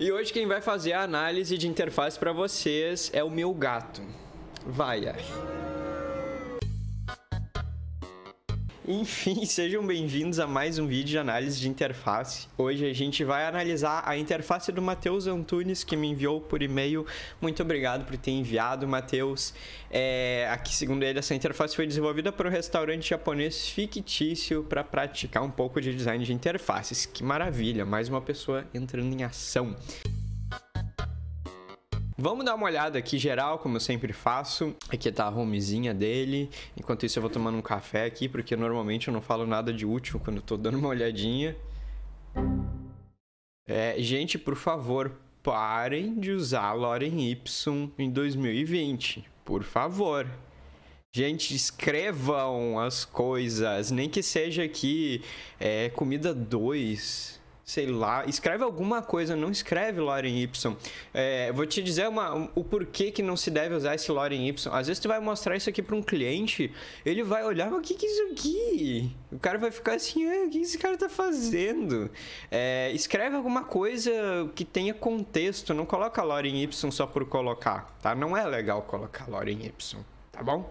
E hoje quem vai fazer a análise de interface para vocês é o meu gato. Vai, Ash. Enfim, sejam bem-vindos a mais um vídeo de análise de interface. Hoje a gente vai analisar a interface do Matheus Antunes, que me enviou por e-mail. Muito obrigado por ter enviado, Matheus. Aqui, segundo ele, essa interface foi desenvolvida para um restaurante japonês fictício para praticar um pouco de design de interfaces. Que maravilha, mais uma pessoa entrando em ação. Vamos dar uma olhada aqui geral, como eu sempre faço. Aqui tá a homezinha dele. Enquanto isso eu vou tomando um café aqui, porque normalmente eu não falo nada de útil quando eu tô dando uma olhadinha. Gente, por favor, parem de usar Lorem Ipsum em 2020. Por favor. Gente, escrevam as coisas. Nem que seja aqui comida 2... sei lá, escreve alguma coisa, não escreve Lorem Ipsum. Vou te dizer o porquê que não se deve usar esse Lorem Ipsum. Às vezes tu vai mostrar isso aqui para um cliente, ele vai olhar, mas o que é isso aqui? O cara vai ficar assim, o que esse cara tá fazendo? Escreve alguma coisa que tenha contexto, não coloca Lorem Ipsum só por colocar, tá? Não é legal colocar Lorem Ipsum, tá bom?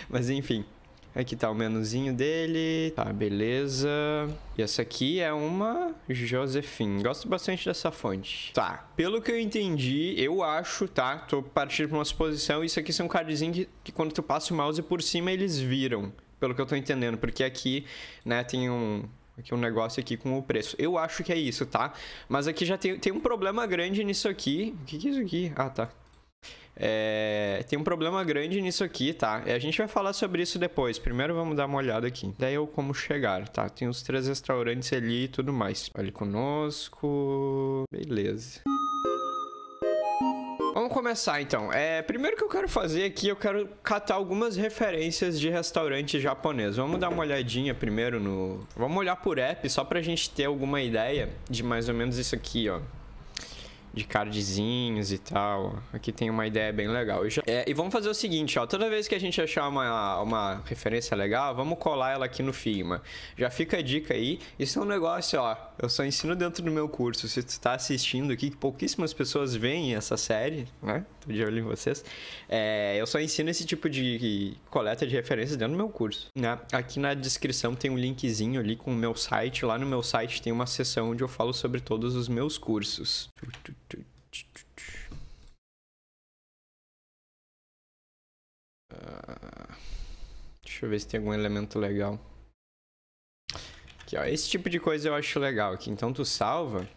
Mas enfim. Aqui tá o menuzinho dele. Tá, beleza. E essa aqui é uma Josephine. Gosto bastante dessa fonte. Tá, pelo que eu entendi, eu acho, tá? Tô partindo pra uma suposição. Isso aqui são cardzinhos que quando tu passa o mouse por cima, eles viram. Pelo que eu tô entendendo. Porque aqui, né, tem um negócio aqui com o preço. Eu acho que é isso, tá? Mas aqui já tem um problema grande nisso aqui. O que é isso aqui? Ah, tá. Tem um problema grande nisso aqui, tá? A gente vai falar sobre isso depois. Primeiro vamos dar uma olhada aqui. Daí eu como chegar, tá? Tem os 3 restaurantes ali e tudo mais. Olhe conosco. Beleza. Vamos começar então. Primeiro que eu quero fazer aqui, eu quero catar algumas referências de restaurante japonês. Vamos dar uma olhadinha primeiro no... Vamos olhar por app, só pra gente ter alguma ideia de mais ou menos isso aqui, ó. De cardzinhos e tal. Aqui tem uma ideia bem legal. E vamos fazer o seguinte, ó. Toda vez que a gente achar uma referência legal, vamos colar ela aqui no Figma. Já fica a dica aí. Isso é um negócio, ó. Eu só ensino dentro do meu curso. Se tu tá assistindo aqui, que pouquíssimas pessoas veem essa série, né? Tô de olho em vocês. Eu só ensino esse tipo de coleta de referências dentro do meu curso, né? Aqui na descrição tem um linkzinho ali com o meu site. Lá no meu site tem uma seção onde eu falo sobre todos os meus cursos. Deixa eu ver se tem algum elemento legal. Aqui, ó. Esse tipo de coisa eu acho legal aqui. Então tu salva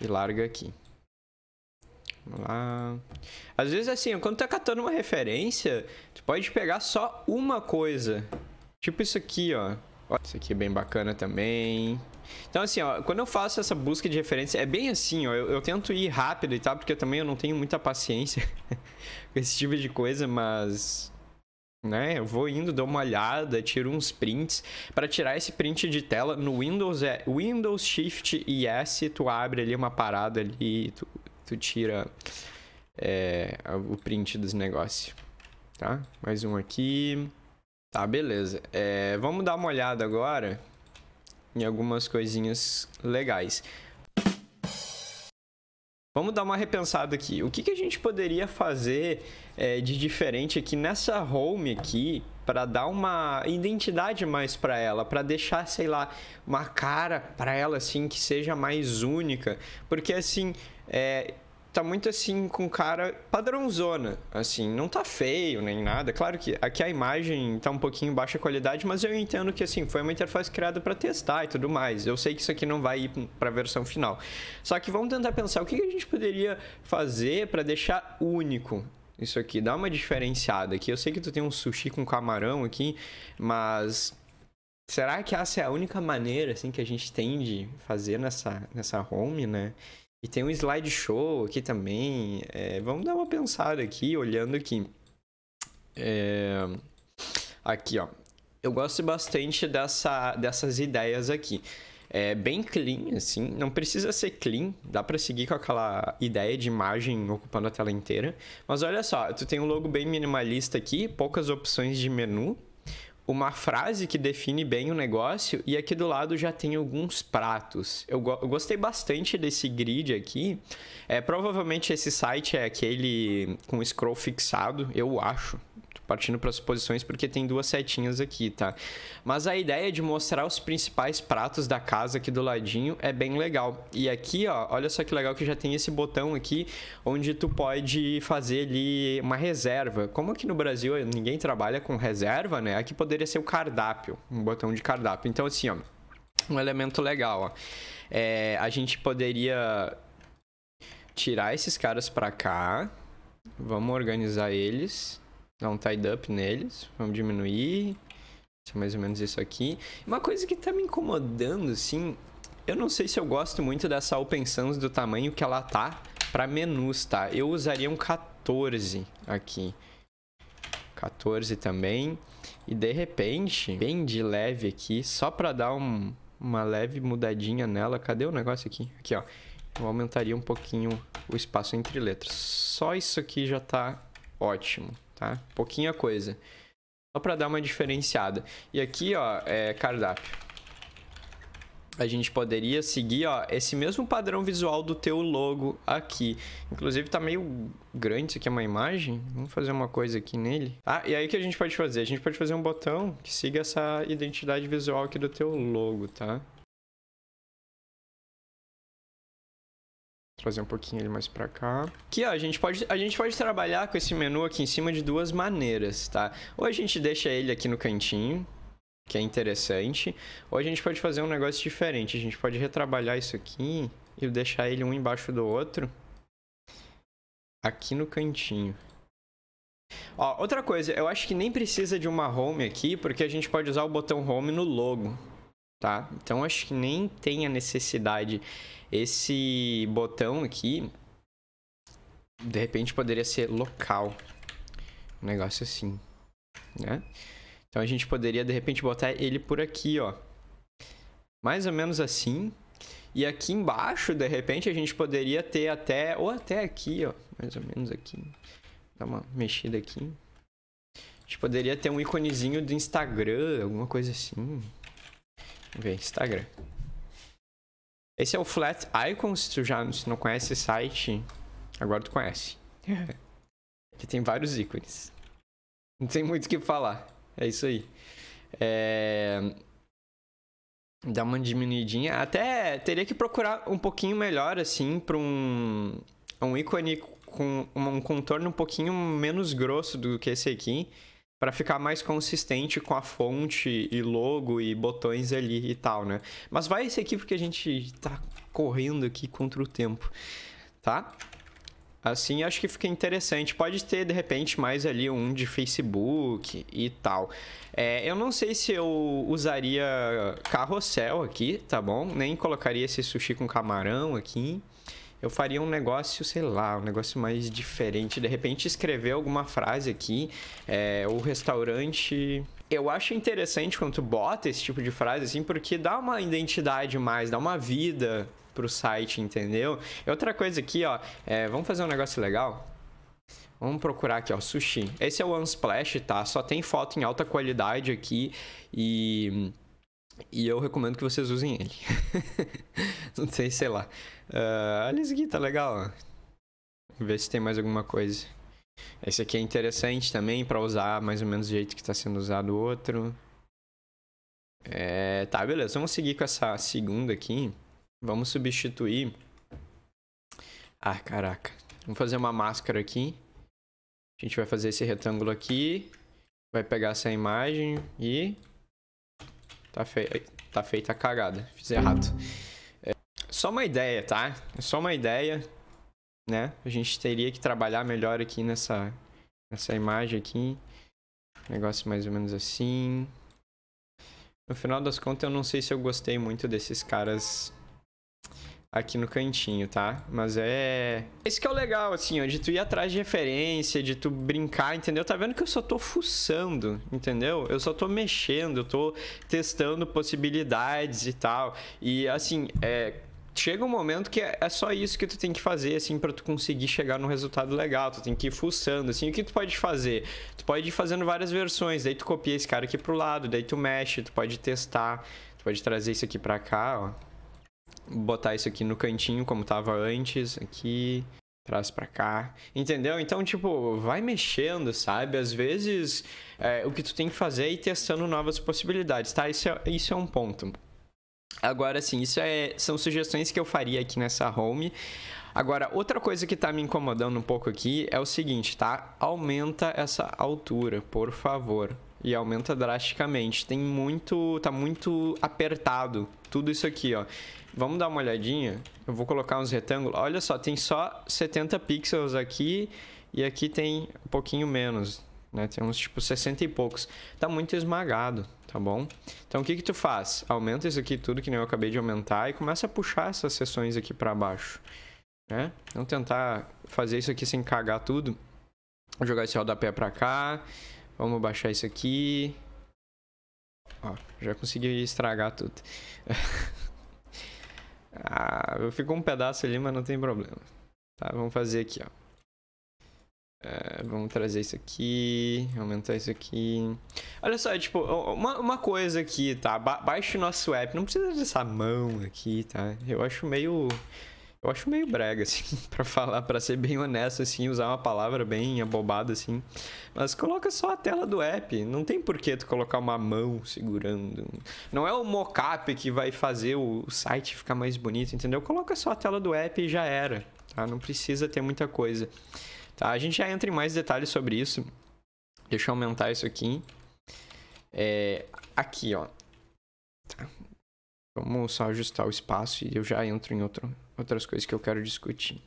e larga aqui. Vamos lá. Às vezes assim, quando tu tá catando uma referência, tu pode pegar só uma coisa. Tipo isso aqui, ó. Isso aqui é bem bacana também. Então assim, ó, quando eu faço essa busca de referência, é bem assim, ó, eu tento ir rápido e tal, porque também eu não tenho muita paciência com esse tipo de coisa, mas, né, eu vou indo, dou uma olhada, tiro uns prints. Para tirar esse print de tela, no Windows Windows Shift e S, tu abre ali uma parada ali, tu tira o print dos negócios, tá? Mais um aqui. Tá, beleza. Vamos dar uma olhada agora em algumas coisinhas legais. Vamos dar uma repensada aqui. O que a gente poderia fazer de diferente aqui nessa home aqui para dar uma identidade mais para ela, para deixar, sei lá, uma cara para ela assim que seja mais única, porque assim tá muito assim com cara padrãozona, assim, não tá feio nem nada. Claro que aqui a imagem tá um pouquinho baixa qualidade, mas eu entendo que assim, foi uma interface criada para testar e tudo mais. Eu sei que isso aqui não vai ir para a versão final. Só que vamos tentar pensar o que a gente poderia fazer para deixar único isso aqui, dar uma diferenciada aqui. Eu sei que tu tem um sushi com camarão aqui, mas será que essa é a única maneira assim que a gente tem de fazer nessa home, né? E tem um slideshow aqui também. Vamos dar uma pensada aqui, olhando aqui. Aqui, ó. Eu gosto bastante dessas ideias aqui. Bem clean, assim. Não precisa ser clean. Dá pra seguir com aquela ideia de imagem ocupando a tela inteira. Mas olha só, tu tem um logo bem minimalista aqui. Poucas opções de menu. uma frase que define bem o negócio, e aqui do lado já tem alguns pratos. Eu gostei bastante desse grid aqui. Provavelmente esse site é aquele com scroll fixado, eu acho. Partindo para as posições, porque tem duas setinhas aqui, tá? Mas a ideia de mostrar os principais pratos da casa aqui do ladinho é bem legal. E aqui, ó, olha só que legal que já tem esse botão aqui, onde tu pode fazer ali uma reserva. Como aqui no Brasil ninguém trabalha com reserva, né? Aqui poderia ser o cardápio, um botão de cardápio. Então, assim, ó, um elemento legal, ó. A gente poderia tirar esses caras para cá. Vamos organizar eles. Dar um tied up neles. Vamos diminuir. Isso é mais ou menos isso aqui. Uma coisa que tá me incomodando, assim... Eu não sei se eu gosto muito dessa Open Sans do tamanho que ela tá para menus, tá? Eu usaria um 14 aqui. 14 também. E de repente, bem de leve aqui, só para dar uma leve mudadinha nela. Cadê o negócio aqui? Aqui, ó. Eu aumentaria um pouquinho o espaço entre letras. Só isso aqui já tá ótimo. Tá? Pouquinha coisa. Só para dar uma diferenciada. E aqui, ó, cardápio. A gente poderia seguir, ó, esse mesmo padrão visual do teu logo aqui. Inclusive tá meio grande isso aqui, é uma imagem. Vamos fazer uma coisa aqui nele. E aí o que a gente pode fazer? A gente pode fazer um botão que siga essa identidade visual aqui do teu logo, tá? Trazer um pouquinho ele mais pra cá. Aqui, ó, a gente pode trabalhar com esse menu aqui em cima de duas maneiras, tá? Ou a gente deixa ele aqui no cantinho, que é interessante, ou a gente pode fazer um negócio diferente. A gente pode retrabalhar isso aqui e deixar ele um embaixo do outro aqui no cantinho. Ó, outra coisa, eu acho que nem precisa de uma home aqui, porque a gente pode usar o botão home no logo, tá? Então acho que nem tem a necessidade. Esse botão aqui, de repente, poderia ser local. Um negócio assim, né? Então a gente poderia, de repente, botar ele por aqui, ó. Mais ou menos assim. E aqui embaixo, de repente, a gente poderia ter até... Ou até aqui, ó. Mais ou menos aqui. Dá uma mexida aqui. A gente poderia ter um íconezinho do Instagram, alguma coisa assim. Vamos ver, Instagram. Esse é o Flat Icon, se tu não conhece esse site, agora tu conhece. Aqui tem vários ícones. Não tem muito o que falar. É isso aí. Dá uma diminuidinha. Até teria que procurar um pouquinho melhor, assim, para um ícone com um contorno um pouquinho menos grosso do que esse aqui, para ficar mais consistente com a fonte e logo e botões ali e tal, né? Mas vai esse aqui porque a gente tá correndo aqui contra o tempo, tá? Assim, acho que fica interessante. Pode ter, de repente, mais ali um de Facebook e tal. Eu não sei se eu usaria carrossel aqui, tá bom? Nem colocaria esse sushi com camarão aqui. Eu faria um negócio, sei lá, um negócio mais diferente. De repente, escrever alguma frase aqui. O restaurante... Eu acho interessante quando tu bota esse tipo de frase, assim, porque dá uma identidade mais, dá uma vida pro site, entendeu? E outra coisa aqui, ó, vamos fazer um negócio legal? Vamos procurar aqui, ó, sushi. Esse é o Unsplash, tá? Só tem foto em alta qualidade aqui e eu recomendo que vocês usem ele. Não sei, sei lá. Olha esse aqui, tá legal, ó. Vamos ver se tem mais alguma coisa. Esse aqui é interessante também pra usar mais ou menos do jeito que tá sendo usado o outro. Tá, beleza. Vamos seguir com essa segunda aqui. Vamos substituir... caraca. Vamos fazer uma máscara aqui. A gente vai fazer esse retângulo aqui. Vai pegar essa imagem e... Tá feita a cagada. Fiz errado. Só uma ideia, tá? É só uma ideia, né? A gente teria que trabalhar melhor aqui nessa imagem aqui. Negócio mais ou menos assim. No final das contas, eu não sei se eu gostei muito desses caras aqui no cantinho, tá? Mas esse que é o legal, assim, ó, de tu ir atrás de referência, de tu brincar, entendeu? Tá vendo que eu só tô fuçando, entendeu? Eu só tô mexendo, eu tô testando possibilidades e tal. E, assim, chega um momento que é só isso que tu tem que fazer, assim, pra tu conseguir chegar num resultado legal. Tu tem que ir fuçando, assim. O que tu pode fazer? Tu pode ir fazendo várias versões. Daí tu copia esse cara aqui pro lado, daí tu mexe, tu pode testar. Tu pode trazer isso aqui pra cá, ó. Botar isso aqui no cantinho, como tava antes. Aqui, traz pra cá. Entendeu? Então, tipo, vai mexendo, sabe? Às vezes, o que tu tem que fazer é ir testando novas possibilidades, tá? Isso é um ponto. Agora, sim, são sugestões que eu faria aqui nessa home. Agora, outra coisa que tá me incomodando um pouco aqui é o seguinte, tá? Aumenta essa altura, por favor. E aumenta drasticamente. Tá muito apertado tudo isso aqui, ó. Vamos dar uma olhadinha. Eu vou colocar uns retângulos. Olha só, tem só 70 pixels aqui e aqui tem um pouquinho menos, né? Tem uns tipo 60 e poucos. Tá muito esmagado, tá bom? Então o que tu faz? Aumenta isso aqui tudo que nem eu acabei de aumentar e começa a puxar essas seções aqui para baixo, né? Vamos tentar fazer isso aqui sem cagar tudo. Vou jogar esse rodapé para cá. Vamos baixar isso aqui. Ó, já consegui estragar tudo. Ficou um pedaço ali, mas não tem problema. Tá, vamos fazer aqui, ó. Vamos trazer isso aqui, aumentar isso aqui. Olha só, tipo, uma coisa aqui, tá? Baixe o nosso app. Não precisa dessa mão aqui, tá? Eu acho meio brega, assim, pra ser bem honesto, assim, usar uma palavra bem abobada, assim. Mas coloca só a tela do app. Não tem por que tu colocar uma mão segurando. Não é o mockup que vai fazer o site ficar mais bonito, entendeu? Coloca só a tela do app e já era, tá? Não precisa ter muita coisa. Tá, a gente já entra em mais detalhes sobre isso. Deixa eu aumentar isso aqui. Aqui, ó. Tá. Vamos só ajustar o espaço e eu já entro em outras coisas que eu quero discutir.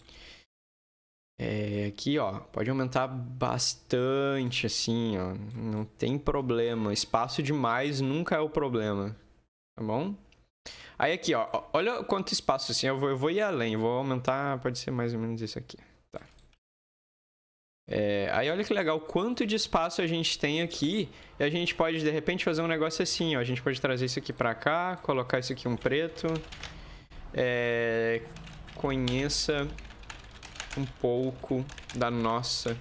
Aqui, ó. Pode aumentar bastante, assim, ó. Não tem problema. Espaço demais nunca é o problema. Tá bom? Aí aqui, ó. Olha quanto espaço, assim. Eu vou ir além. Eu vou aumentar, pode ser mais ou menos isso aqui. Aí olha que legal, quanto de espaço a gente tem aqui. E a gente pode, de repente, fazer um negócio assim, ó. A gente pode trazer isso aqui pra cá, colocar isso aqui um preto. Conheça um pouco da nossa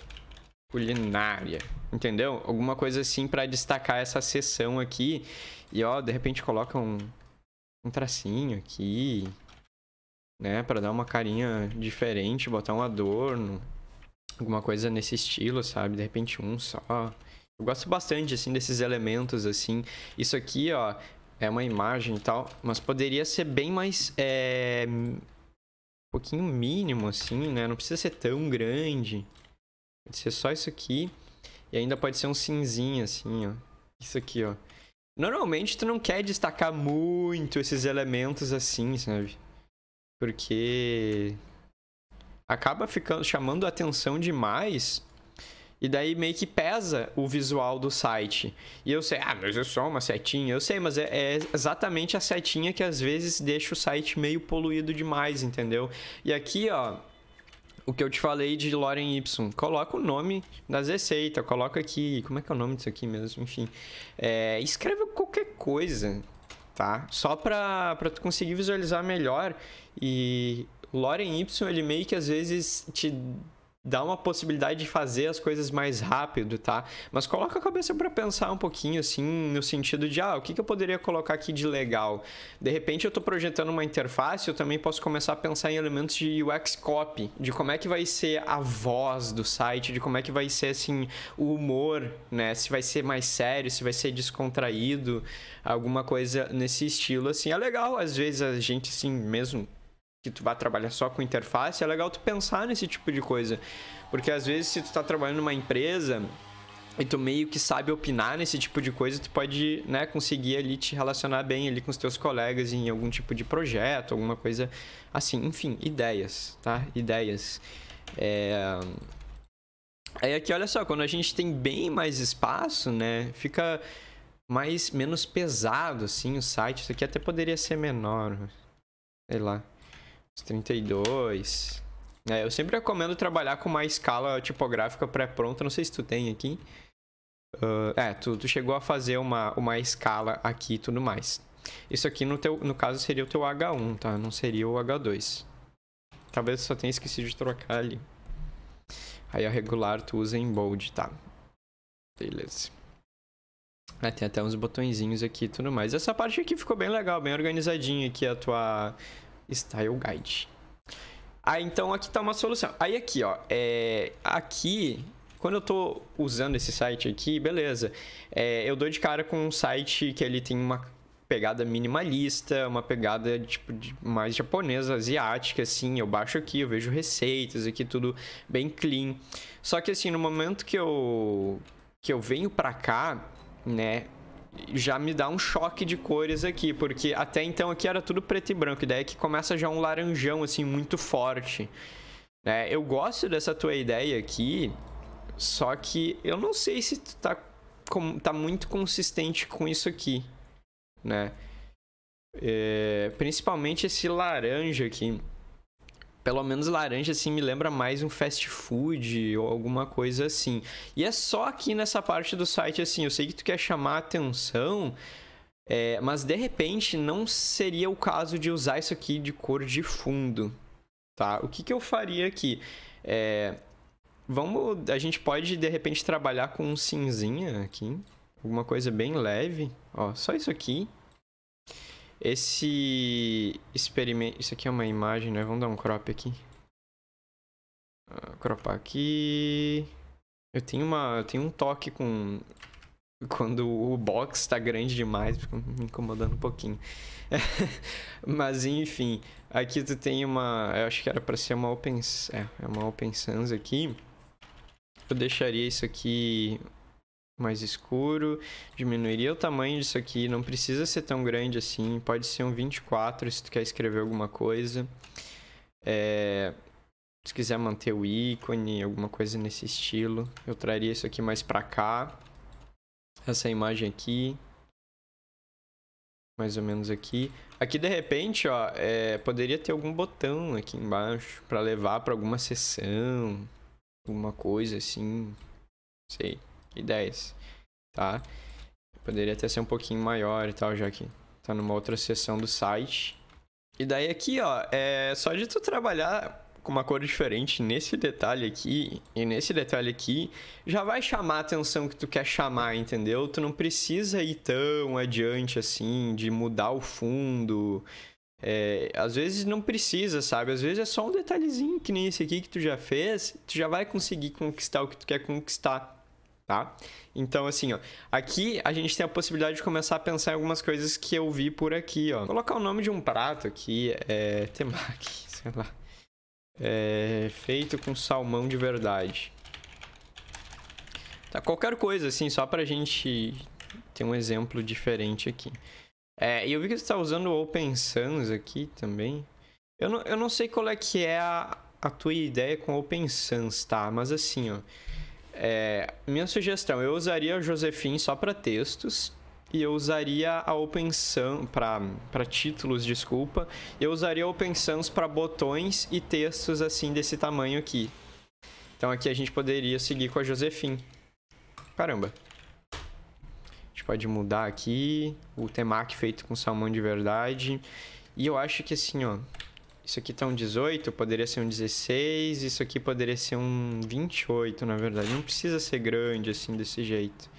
culinária. Entendeu? Alguma coisa assim pra destacar essa seção aqui. E, ó, de repente coloca um tracinho aqui, né? Pra dar uma carinha diferente, botar um adorno. Alguma coisa nesse estilo, sabe? De repente um só. Eu gosto bastante, assim, desses elementos, assim. Isso aqui, ó, é uma imagem e tal, mas poderia ser bem mais, um pouquinho mínimo, assim, né? Não precisa ser tão grande. Pode ser só isso aqui. E ainda pode ser um cinzinho, assim, ó. Isso aqui, ó. Normalmente, tu não quer destacar muito esses elementos assim, sabe? Porque acaba chamando a atenção demais e daí meio que pesa o visual do site. E eu sei, mas é só uma setinha. Eu sei, mas é exatamente a setinha que às vezes deixa o site meio poluído demais, entendeu? E aqui, ó, o que eu te falei de Lorem Ipsum, coloca o nome das receitas, coloca aqui, como é que é o nome disso aqui mesmo? Enfim, escreve qualquer coisa, tá? Só pra tu conseguir visualizar melhor. E Lorem Ipsum, ele meio que às vezes te dá uma possibilidade de fazer as coisas mais rápido, tá? Mas coloca a cabeça para pensar um pouquinho, assim, no sentido de, o que eu poderia colocar aqui de legal? De repente eu tô projetando uma interface, eu também posso começar a pensar em elementos de UX copy, de como é que vai ser a voz do site, de como é que vai ser, assim, o humor, né? Se vai ser mais sério, se vai ser descontraído, alguma coisa nesse estilo, assim. É legal, às vezes, a gente, assim, mesmo que tu vai trabalhar só com interface, é legal tu pensar nesse tipo de coisa. Porque às vezes se tu tá trabalhando numa empresa e tu meio que sabe opinar nesse tipo de coisa, tu pode, né, conseguir ali te relacionar bem ali com os teus colegas em algum tipo de projeto, alguma coisa assim. Enfim, ideias, tá? Ideias. Aí aqui, olha só, quando a gente tem bem mais espaço, né, fica menos pesado, assim, o site. Isso aqui até poderia ser menor, sei lá. 32. Eu sempre recomendo trabalhar com uma escala tipográfica pré-pronta. Não sei se tu tem aqui. Tu chegou a fazer uma escala aqui e tudo mais. Isso aqui no caso seria o teu H1, tá? Não seria o H2. Talvez eu só tenha esquecido de trocar ali. Aí a regular tu usa em bold, tá? Beleza. Tem até uns botõezinhos aqui e tudo mais. Essa parte aqui ficou bem legal, bem organizadinha aqui a tua Style Guide. Então aqui tá uma solução. Aí aqui, ó, aqui, quando eu tô usando esse site aqui, beleza. Eu dou de cara com um site que ele tem uma pegada minimalista, uma pegada tipo mais japonesa, asiática, assim. Eu baixo aqui, eu vejo receitas aqui, tudo bem clean. Só que assim, no momento que eu venho pra cá, né, já me dá um choque de cores aqui, porque até então aqui era tudo preto e branco, e daí que começa já um laranjão, assim, muito forte. Eu gosto dessa tua ideia aqui, só que eu não sei se tu tá muito consistente com isso aqui, né? Principalmente esse laranja aqui. Pelo menos laranja, assim, me lembra mais um fast food ou alguma coisa assim. E é só aqui nessa parte do site, assim, eu sei que tu quer chamar a atenção, mas de repente não seria o caso de usar isso aqui de cor de fundo, tá? O que eu faria aqui? A gente pode, de repente, trabalhar com um cinzinha aqui, alguma coisa bem leve, ó, só isso aqui. Esse experimento... Isso aqui é uma imagem, né? Vamos dar um crop aqui. Cropar aqui... Eu tenho um toque com... Quando o box tá grande demais, fica me incomodando um pouquinho. Mas, enfim. Aqui tu tem uma... Eu acho que era pra ser uma Open... É uma Open Sans aqui. Eu deixaria isso aqui... mais escuro, diminuiria o tamanho disso aqui, não precisa ser tão grande assim, pode ser um 24 se tu quer escrever alguma coisa. Se quiser manter o ícone, alguma coisa nesse estilo, eu traria isso aqui mais pra cá. Essa imagem aqui, mais ou menos aqui. Aqui de repente, ó, poderia ter algum botão aqui embaixo pra levar pra alguma sessão, alguma coisa assim, não sei. Ideias, tá? Poderia até ser um pouquinho maior e tal, já que tá numa outra seção do site. E daí aqui, ó, só de tu trabalhar com uma cor diferente nesse detalhe aqui e nesse detalhe aqui, já vai chamar a atenção que tu quer chamar, entendeu? Tu não precisa ir tão adiante assim, de mudar o fundo. Às vezes não precisa, sabe? Às vezes é só um detalhezinho que nem esse aqui que tu já fez, tu já vai conseguir conquistar o que tu quer conquistar. Tá? Então, assim, ó, aqui a gente tem a possibilidade de começar a pensar em algumas coisas que eu vi por aqui, ó. Vou colocar o nome de um prato aqui, temaki, sei lá. Feito com salmão de verdade. Tá, qualquer coisa, assim, só pra gente ter um exemplo diferente aqui. E eu vi que você tá usando o Open Sans aqui também. Eu não sei qual é que é a tua ideia com Open Sans, tá? Mas assim, ó. Minha sugestão, eu usaria a Josephine só para textos e eu usaria a Open Sans para títulos, desculpa. Eu usaria a Open Sans para botões e textos assim desse tamanho aqui. Então aqui a gente poderia seguir com a Josephine. Caramba. A gente pode mudar aqui o temaki feito com salmão de verdade. E eu acho que assim, ó, isso aqui tá um 18, poderia ser um 16, isso aqui poderia ser um 28, na verdade. Não precisa ser grande assim, desse jeito,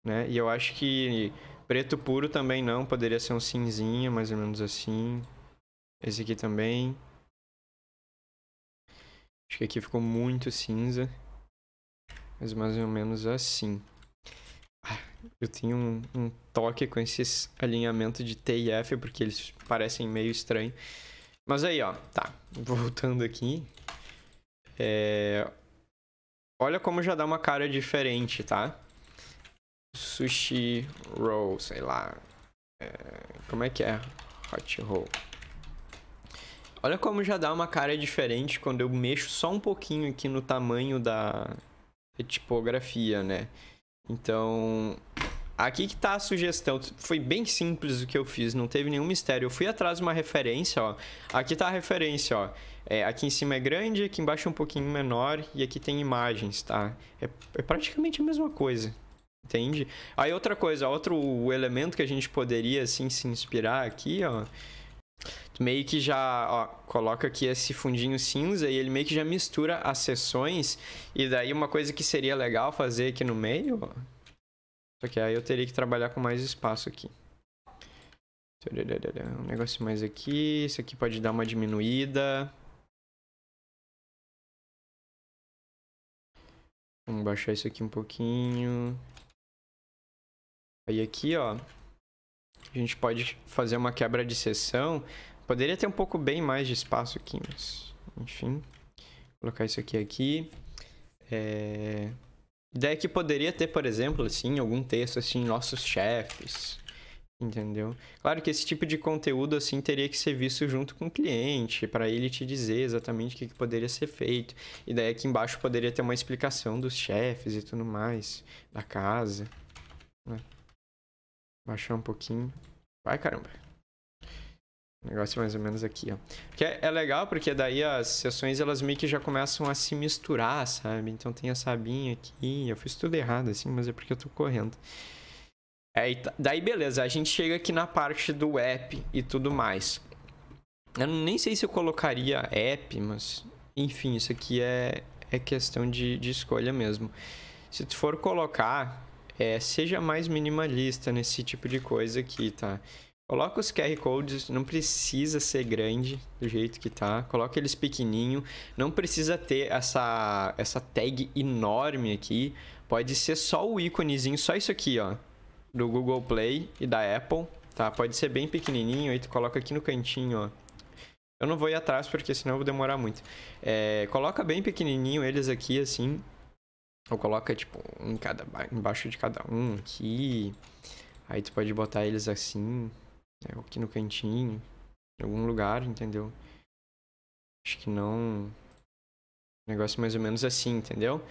né? E eu acho que preto puro também não, poderia ser um cinzinha, mais ou menos assim. Esse aqui também. Acho que aqui ficou muito cinza. Mas mais ou menos assim. Eu tenho um toque com esses alinhamentos de T e F, porque eles parecem meio estranhos. Mas aí, ó, tá, voltando aqui, olha como já dá uma cara diferente, tá? Sushi roll, sei lá, como é que é? Hot roll. Olha como já dá uma cara diferente quando eu mexo só um pouquinho aqui no tamanho da tipografia, né? Então... Aqui que tá a sugestão, foi bem simples o que eu fiz, não teve nenhum mistério. Eu fui atrás de uma referência, ó. Aqui tá a referência, ó. Aqui em cima é grande, aqui embaixo é um pouquinho menor e aqui tem imagens, tá? É praticamente a mesma coisa. entende? Aí outra coisa, outro elemento que a gente poderia, assim, se inspirar aqui, ó, meio que já, ó, coloca aqui esse fundinho cinza e ele meio que já mistura as seções. E daí uma coisa que seria legal fazer aqui no meio, ó, só que aí eu teria que trabalhar com mais espaço aqui. Um negócio mais aqui, isso aqui pode dar uma diminuída. Vamos baixar isso aqui um pouquinho. Aí aqui, ó, a gente pode fazer uma quebra de seção. Poderia ter um pouco bem mais de espaço aqui, mas enfim. Vou colocar isso aqui. Ideia que poderia ter, por exemplo, assim, algum texto assim, nossos chefes, entendeu? Claro que esse tipo de conteúdo assim teria que ser visto junto com o cliente, para ele te dizer exatamente o que poderia ser feito. E daí aqui embaixo poderia ter uma explicação dos chefes e tudo mais, da casa, né? Baixar um pouquinho. Vai, caramba. O negócio mais ou menos aqui, ó. Que é legal porque daí as sessões elas meio que já começam a se misturar, sabe? Então tem essa abinha aqui. Eu fiz tudo errado assim, mas é porque eu tô correndo. Daí beleza, a gente chega aqui na parte do app e tudo mais. Eu nem sei se eu colocaria app, mas enfim, isso aqui é questão de escolha mesmo. Se tu for colocar, seja mais minimalista nesse tipo de coisa aqui, tá? Coloca os QR Codes, não precisa ser grande do jeito que tá. Coloca eles pequenininho, não precisa ter essa tag enorme aqui. Pode ser só o íconezinho, só isso aqui, ó, do Google Play e da Apple, tá? Pode ser bem pequenininho, aí tu coloca aqui no cantinho, ó. Eu não vou ir atrás porque senão eu vou demorar muito. Coloca bem pequenininho eles aqui, assim. Ou coloca, tipo, embaixo de cada um aqui. Aí tu pode botar eles assim, aqui no cantinho, em algum lugar, entendeu? Acho que não... Negócio mais ou menos assim, entendeu?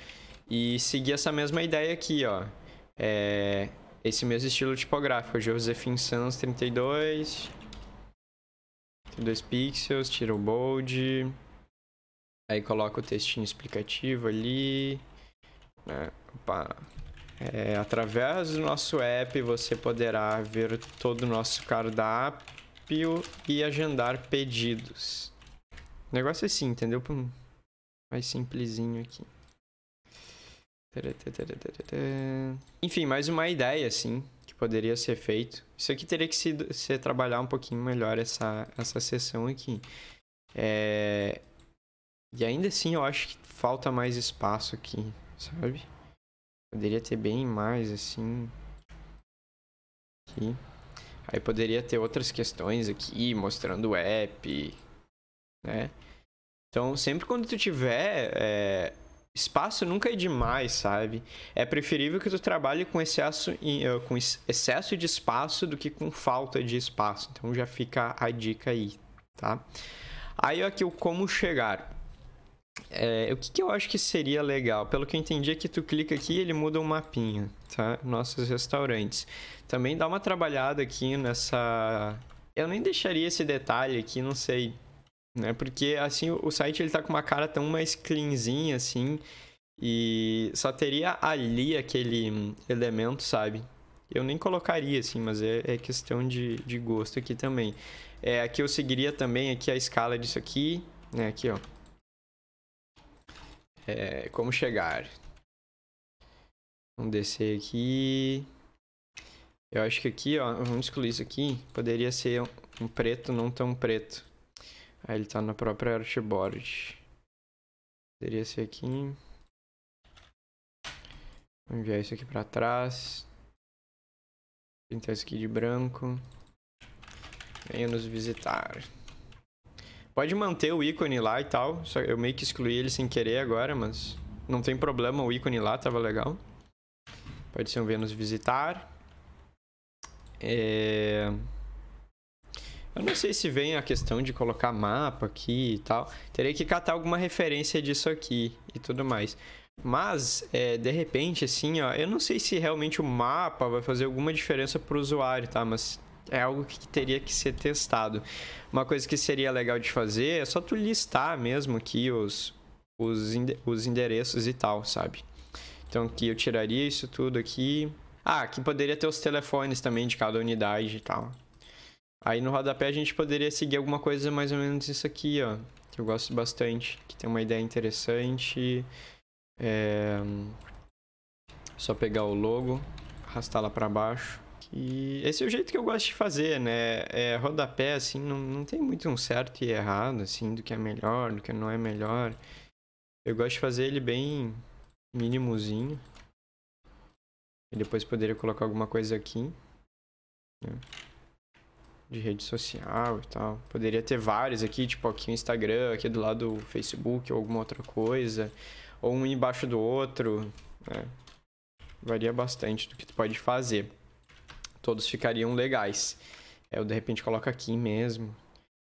E seguir essa mesma ideia aqui, ó. Esse mesmo estilo tipográfico. Josephine Sans 32 pixels, tira o bold. Aí coloca o textinho explicativo ali. Opa. Através do nosso app, você poderá ver todo o nosso cardápio e agendar pedidos. O negócio é assim, entendeu? Mais simplesinho aqui. Enfim, mais uma ideia, assim, que poderia ser feito. Isso aqui teria que ser trabalhar um pouquinho melhor essa seção aqui. E ainda assim, eu acho que falta mais espaço aqui, sabe? Poderia ter bem mais, assim. Aqui. Aí poderia ter outras questões aqui, mostrando o app, né? Então, sempre quando tu tiver... espaço nunca é demais, sabe? É preferível que tu trabalhe com excesso de espaço do que com falta de espaço. Então, já fica a dica aí, tá? Aí, aqui, o como chegar. O que eu acho que seria legal? Pelo que eu entendi é que tu clica aqui e ele muda um mapinha, tá? Nossos restaurantes. Também dá uma trabalhada aqui nessa... Eu nem deixaria esse detalhe aqui, não sei, né? Porque, assim, o site ele tá com uma cara tão mais cleanzinha, assim, e só teria ali aquele elemento, sabe? Eu nem colocaria, assim, mas é questão de gosto aqui também. Aqui eu seguiria também aqui a escala disso aqui, né? Aqui, ó. Como chegar. Vamos descer aqui. Eu acho que aqui, ó, vamos excluir isso aqui. Poderia ser um preto, não tão preto. Aí ele tá na própria artboard. Poderia ser aqui. Vou enviar isso aqui pra trás. Pintar isso aqui de branco. Venha nos visitar. Pode manter o ícone lá e tal. Só eu meio que excluí ele sem querer agora, mas não tem problema, o ícone lá tava legal. Pode ser um venha nos visitar. Eu não sei se vem a questão de colocar mapa aqui e tal. Teria que catar alguma referência disso aqui e tudo mais. Mas, de repente, assim, ó, eu não sei se realmente o mapa vai fazer alguma diferença pro usuário, tá? Mas é algo que teria que ser testado. Uma coisa que seria legal de fazer é só tu listar mesmo aqui os endereços e tal, sabe? Então, aqui eu tiraria isso tudo aqui. Ah, aqui poderia ter os telefones também de cada unidade e tal. Aí no rodapé a gente poderia seguir alguma coisa mais ou menos isso aqui, ó. Que eu gosto bastante. Que tem uma ideia interessante. Só pegar o logo, arrastar lá pra baixo. E esse é o jeito que eu gosto de fazer, né? Rodapé, assim, não tem muito um certo e errado, assim, do que é melhor, do que não é melhor. Eu gosto de fazer ele bem mínimozinho. E depois poderia colocar alguma coisa aqui, né? De rede social e tal. Poderia ter vários aqui, tipo aqui o Instagram, aqui do lado do Facebook ou alguma outra coisa. Ou um embaixo do outro, né? Varia bastante do que tu pode fazer. Todos ficariam legais. Eu de repente coloco aqui mesmo.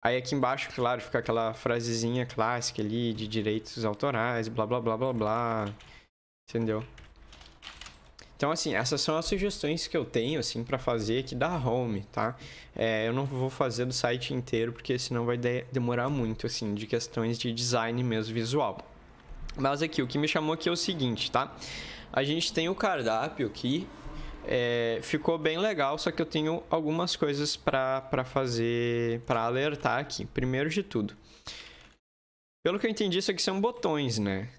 Aí aqui embaixo, claro, fica aquela frasezinha clássica ali de direitos autorais, blá blá blá blá blá. Entendeu? Então, assim, essas são as sugestões que eu tenho, assim, pra fazer aqui da home, tá? Eu não vou fazer do site inteiro, porque senão vai demorar muito, assim, de questões de design mesmo, visual. Mas aqui, o que me chamou aqui é o seguinte, tá? A gente tem o cardápio aqui, ficou bem legal, só que eu tenho algumas coisas pra fazer, pra alertar aqui. Primeiro de tudo, pelo que eu entendi, isso aqui são botões, né?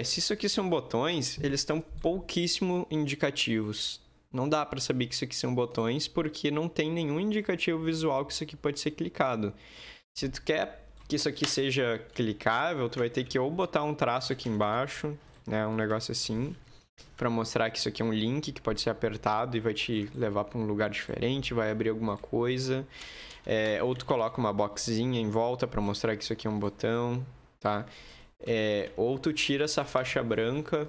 Se isso aqui são botões, eles estão pouquíssimo indicativos. Não dá para saber que isso aqui são botões, porque não tem nenhum indicativo visual que isso aqui pode ser clicado. Se tu quer que isso aqui seja clicável, tu vai ter que ou botar um traço aqui embaixo, né, um negócio assim, para mostrar que isso aqui é um link que pode ser apertado e vai te levar para um lugar diferente, vai abrir alguma coisa. Ou tu coloca uma boxinha em volta para mostrar que isso aqui é um botão, tá? Ou tu tira essa faixa branca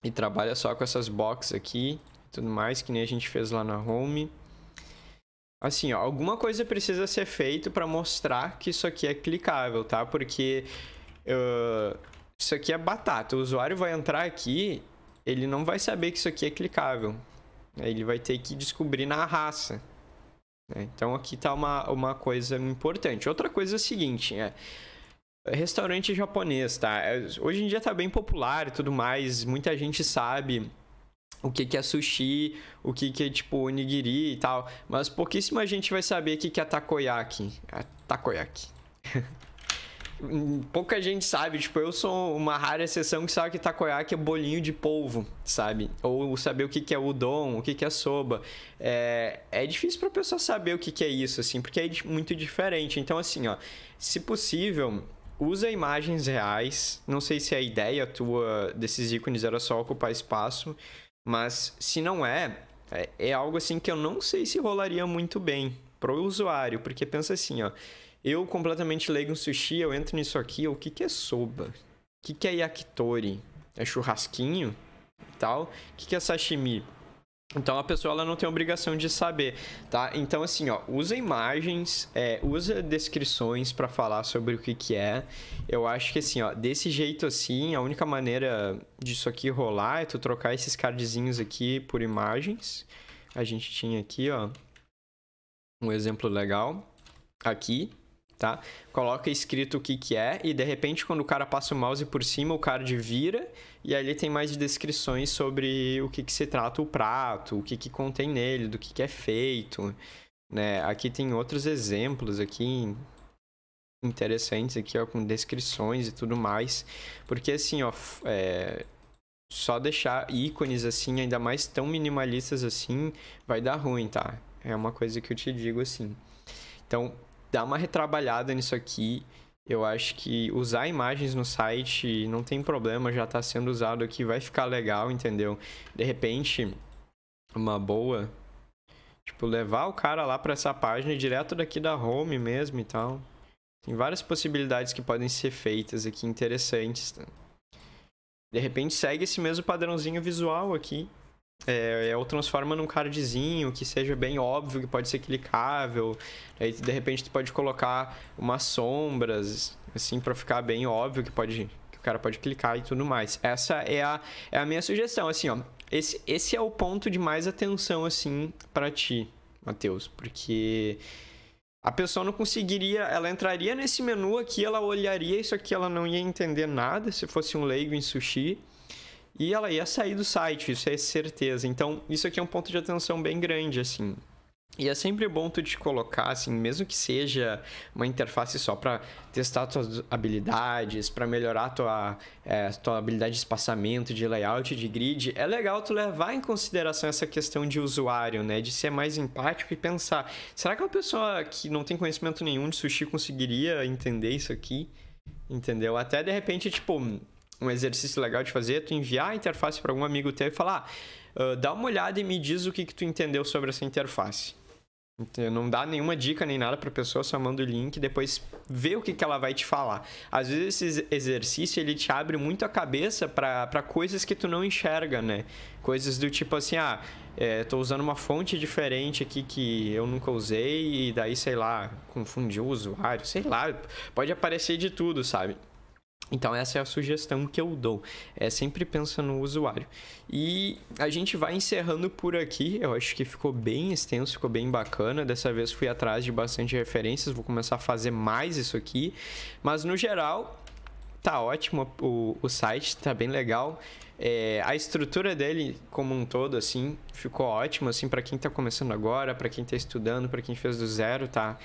e trabalha só com essas boxes aqui e tudo mais, que nem a gente fez lá na home. Assim, ó, alguma coisa precisa ser feito para mostrar que isso aqui é clicável, tá? Porque isso aqui é batata. O usuário vai entrar aqui, ele não vai saber que isso aqui é clicável. Ele vai ter que descobrir na raça. Então aqui tá uma coisa importante. Outra coisa é a seguinte, restaurante japonês, tá? Hoje em dia tá bem popular e tudo mais. Muita gente sabe o que é sushi, o que é tipo onigiri e tal. Mas pouquíssima gente vai saber o que é takoyaki. Takoyaki. Pouca gente sabe. Tipo, eu sou uma rara exceção que sabe que takoyaki é bolinho de polvo, sabe? Ou saber o que é udon, o que é soba. É difícil pra pessoa saber o que é isso, assim, porque é muito diferente. Então, assim, ó, se possível, usa imagens reais. Não sei se a ideia tua desses ícones era só ocupar espaço, mas se não é algo assim que eu não sei se rolaria muito bem pro usuário, porque pensa assim, ó, eu completamente leigo em sushi, eu entro nisso aqui, o que é soba? O que é yakitori? É churrasquinho e tal? O que é sashimi? Então a pessoa ela não tem obrigação de saber, tá? Então assim, ó, usa imagens, usa descrições para falar sobre o que é. Eu acho que assim, ó, desse jeito assim, a única maneira disso aqui rolar é tu trocar esses cardzinhos aqui por imagens. A gente tinha aqui, ó, um exemplo legal aqui, tá? Coloca escrito o que é e de repente quando o cara passa o mouse por cima, o card vira e ali tem mais descrições sobre o que se trata o prato, o que contém nele, do que é feito, né? Aqui tem outros exemplos aqui interessantes aqui, ó, com descrições e tudo mais, porque assim, ó, só deixar ícones assim, ainda mais tão minimalistas assim, vai dar ruim, tá? É uma coisa que eu te digo assim. Então, dá uma retrabalhada nisso aqui. Eu acho que usar imagens no site não tem problema, já está sendo usado aqui, vai ficar legal, entendeu? De repente, uma boa, tipo, levar o cara lá para essa página direto daqui da home mesmo e tal. Tem várias possibilidades que podem ser feitas aqui, interessantes, tá? De repente, segue esse mesmo padrãozinho visual aqui. Ou transforma num cardzinho que seja bem óbvio, que pode ser clicável. Aí, de repente, tu pode colocar umas sombras, assim, pra ficar bem óbvio que o cara pode clicar e tudo mais. Essa é a minha sugestão, assim, ó. Esse é o ponto de mais atenção, assim, pra ti, Matheus. Porque a pessoa não conseguiria... Ela entraria nesse menu aqui, ela olharia isso aqui, ela não ia entender nada se fosse um leigo em sushi. e ela ia sair do site, isso é certeza. Então, isso aqui é um ponto de atenção bem grande, assim. E é sempre bom tu te colocar, assim, mesmo que seja uma interface só para testar tuas habilidades, para melhorar tua habilidade de espaçamento, de layout, de grid, é legal tu levar em consideração essa questão de usuário, né? De ser mais empático e pensar, será que uma pessoa que não tem conhecimento nenhum de sushi conseguiria entender isso aqui? Entendeu? Até, de repente, tipo, um exercício legal de fazer é tu enviar a interface para algum amigo teu e falar, dá uma olhada e me diz o que tu entendeu sobre essa interface. Não dá nenhuma dica nem nada pra pessoa, só manda o link e depois vê o que ela vai te falar. Às vezes esse exercício ele te abre muito a cabeça pra coisas que tu não enxerga, né? Coisas do tipo assim, tô usando uma fonte diferente aqui que eu nunca usei e daí, sei lá, confundiu o usuário, sei lá, pode aparecer de tudo, sabe? Então essa é a sugestão que eu dou, sempre pensa no usuário. E a gente vai encerrando por aqui, eu acho que ficou bem extenso, ficou bem bacana, dessa vez fui atrás de bastante referências, vou começar a fazer mais isso aqui, mas no geral tá ótimo, o site tá bem legal. A estrutura dele como um todo, assim, ficou ótimo, assim, para quem tá começando agora, para quem tá estudando, para quem fez do zero, tá?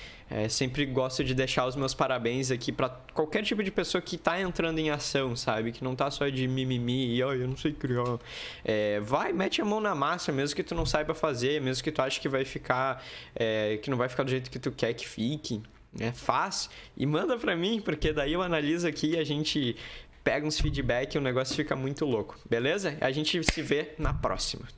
Sempre gosto de deixar os meus parabéns aqui para qualquer tipo de pessoa que tá entrando em ação, sabe? Que não tá só de mimimi e, eu não sei criar. Vai, mete a mão na massa, mesmo que tu não saiba fazer, mesmo que tu ache que vai ficar, que não vai ficar do jeito que tu quer que fique. Faz e manda pra mim, porque daí eu analiso aqui e a gente pega uns feedback e o negócio fica muito louco, beleza? A gente se vê na próxima.